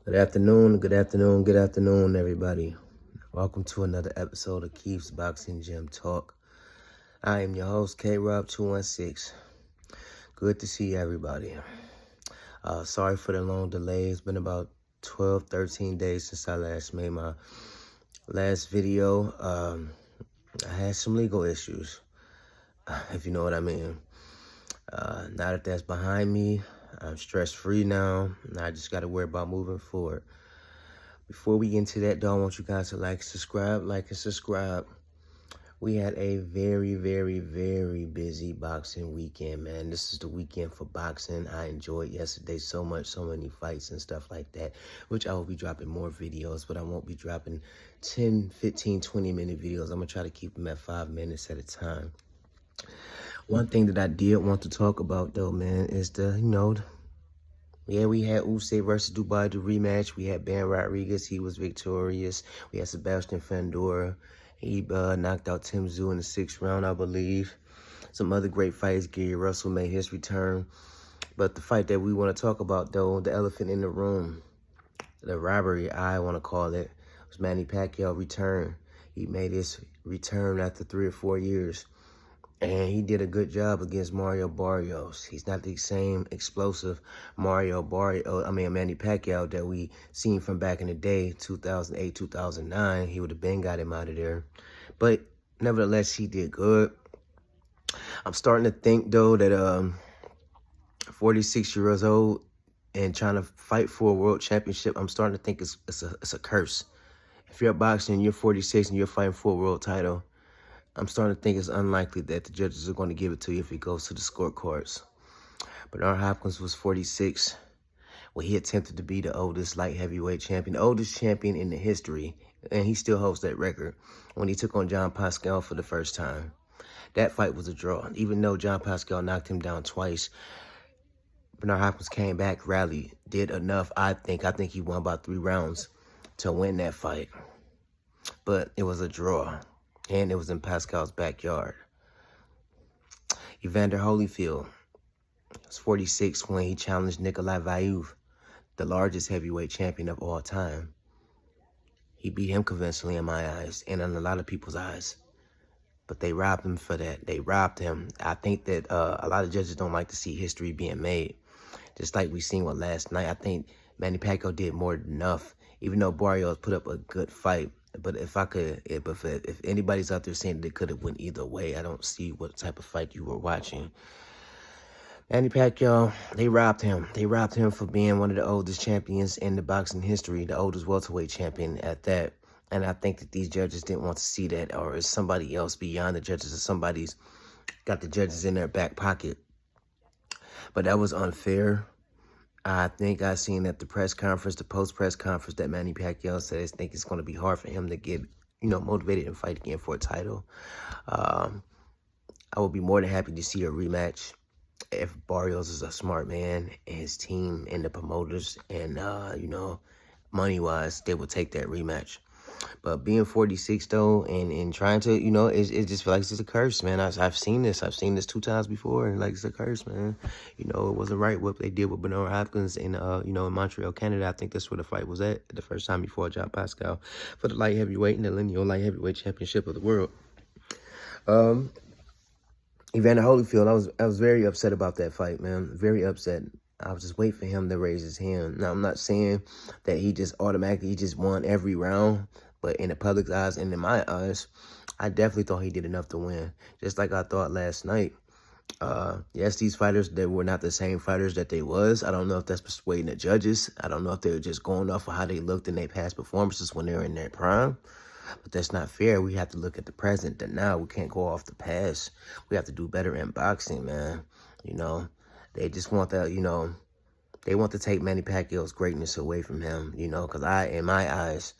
Good afternoon, everybody. Welcome to another episode of Keith's Boxing Gym Talk. I am your host, K-Rob216. Good to see everybody. Sorry for the long delay. It's been about 12, 13 days since I last made my last video. I had some legal issues, if you know what I mean. Now that that's behind me, I'm stress-free now, and I just got to worry about moving forward. Before we get into that, though, I want you guys to like and subscribe. We had a very, very, very busy boxing weekend, man. This is the weekend for boxing. I enjoyed yesterday so much, so many fights and stuff like that, which I will be dropping more videos, but I won't be dropping 10, 15, 20-minute videos. I'm going to try to keep them at 5 minutes at a time. One thing that I did want to talk about, though, man, is we had Usyk versus Dubai, the rematch. We had Ben Rodriguez. He was victorious. We had Sebastian Fandora. He knocked out Tim Tszyu in the 6th round, I believe. Some other great fights. Gary Russell made his return. But the fight that we want to talk about, though, the elephant in the room, the robbery, I want to call it, was Manny Pacquiao return. He made his return after 3 or 4 years. And he did a good job against Mario Barrios. He's not the same explosive Manny Pacquiao that we seen from back in the day, 2008, 2009. He would have been got him out of there. But nevertheless, he did good. I'm starting to think, though, that 46 years old and trying to fight for a world championship, I'm starting to think it's a curse. If you're boxing, you're 46 and you're fighting for a world title, I'm starting to think it's unlikely that the judges are going to give it to you if it goes to the scorecards. Bernard Hopkins was 46 when he attempted to be the oldest light heavyweight champion, the oldest champion in the history, and he still holds that record, when he took on John Pascal for the first time. That fight was a draw. Even though John Pascal knocked him down twice, Bernard Hopkins came back, rallied, did enough, I think. I think he won about 3 rounds to win that fight. But it was a draw. And it was in Pascal's backyard. Evander Holyfield was 46 when he challenged Nikolai Vaev, the largest heavyweight champion of all time. He beat him convincingly in my eyes and in a lot of people's eyes. But they robbed him for that. They robbed him. I think that a lot of judges don't like to see history being made. Just like we seen with last night. I think Manny Pacquiao did more than enough. Even though Barrios put up a good fight. But if anybody's out there saying that it could have went either way, I don't see what type of fight you were watching. Manny Pacquiao, they robbed him. They robbed him for being one of the oldest champions in the boxing history, the oldest welterweight champion at that. And I think that these judges didn't want to see that, or is somebody else beyond the judges, or somebody's got the judges in their back pocket. But that was unfair. I think I seen at the press conference, the post-press conference, that Manny Pacquiao said I think it's going to be hard for him to get, motivated and fight again for a title. I would be more than happy to see a rematch if Barrios is a smart man and his team and the promoters and, money-wise, they would take that rematch. But being 46, though, and trying to, it just feels like it's a curse, man. I've seen this. I've seen this 2 times before, and, it's a curse, man. It wasn't right what they did with Bernard Hopkins in, in Montreal, Canada. I think that's where the fight was at the first time before John Pascal for the light heavyweight and the lineal light heavyweight championship of the world. Evander Holyfield, I was very upset about that fight, man. Very upset. I was just waiting for him to raise his hand. Now, I'm not saying that he just won every round. But in the public's eyes and in my eyes, I definitely thought he did enough to win. Just like I thought last night. Yes, these fighters, they were not the same fighters that they was. I don't know if that's persuading the judges. I don't know if they were just going off of how they looked in their past performances when they were in their prime. But that's not fair. We have to look at the present, the now. We can't go off the past. We have to do better in boxing, man. They just want that, they want to take Manny Pacquiao's greatness away from him, because in my eyes,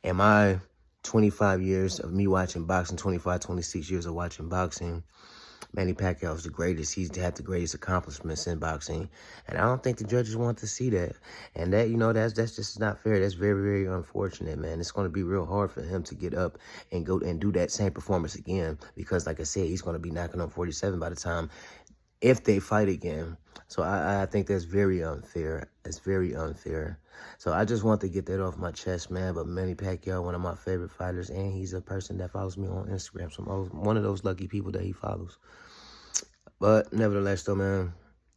in my 25 years of me watching boxing, 25, 26 years of watching boxing, Manny Pacquiao is the greatest. He's had the greatest accomplishments in boxing. And I don't think the judges want to see that. And that, that's just not fair. That's very, very unfortunate, man. It's going to be real hard for him to get up and go and do that same performance again. Because, like I said, he's going to be knocking on 47 by the time if they fight again. So I think that's very unfair. It's very unfair. So I just want to get that off my chest, man. But Manny Pacquiao, one of my favorite fighters, and he's a person that follows me on Instagram. So I'm one of those lucky people that he follows. But nevertheless, though, man,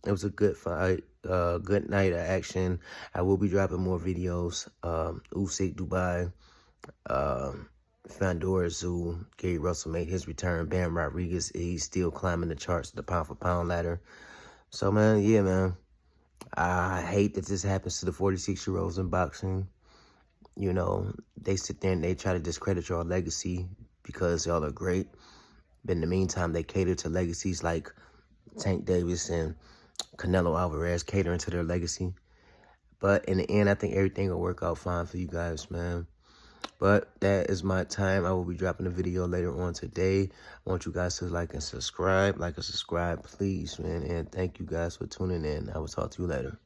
it was a good fight. Good night of action. I will be dropping more videos. Usyk, Dubai, Fandora Zoo, Gary Russell made his return. Bam Rodriguez, he's still climbing the charts, the pound-for-pound ladder. So, man, yeah, man. I hate that this happens to the 46-year-olds in boxing. You know, they sit there and they try to discredit your legacy because y'all are great. But in the meantime, they cater to legacies like Tank Davis and Canelo Alvarez catering to their legacy. But in the end, I think everything will work out fine for you guys, man. But that is my time. I will be dropping a video later on today. I want you guys to like and subscribe. Like and subscribe, please, man. And thank you guys for tuning in. I will talk to you later.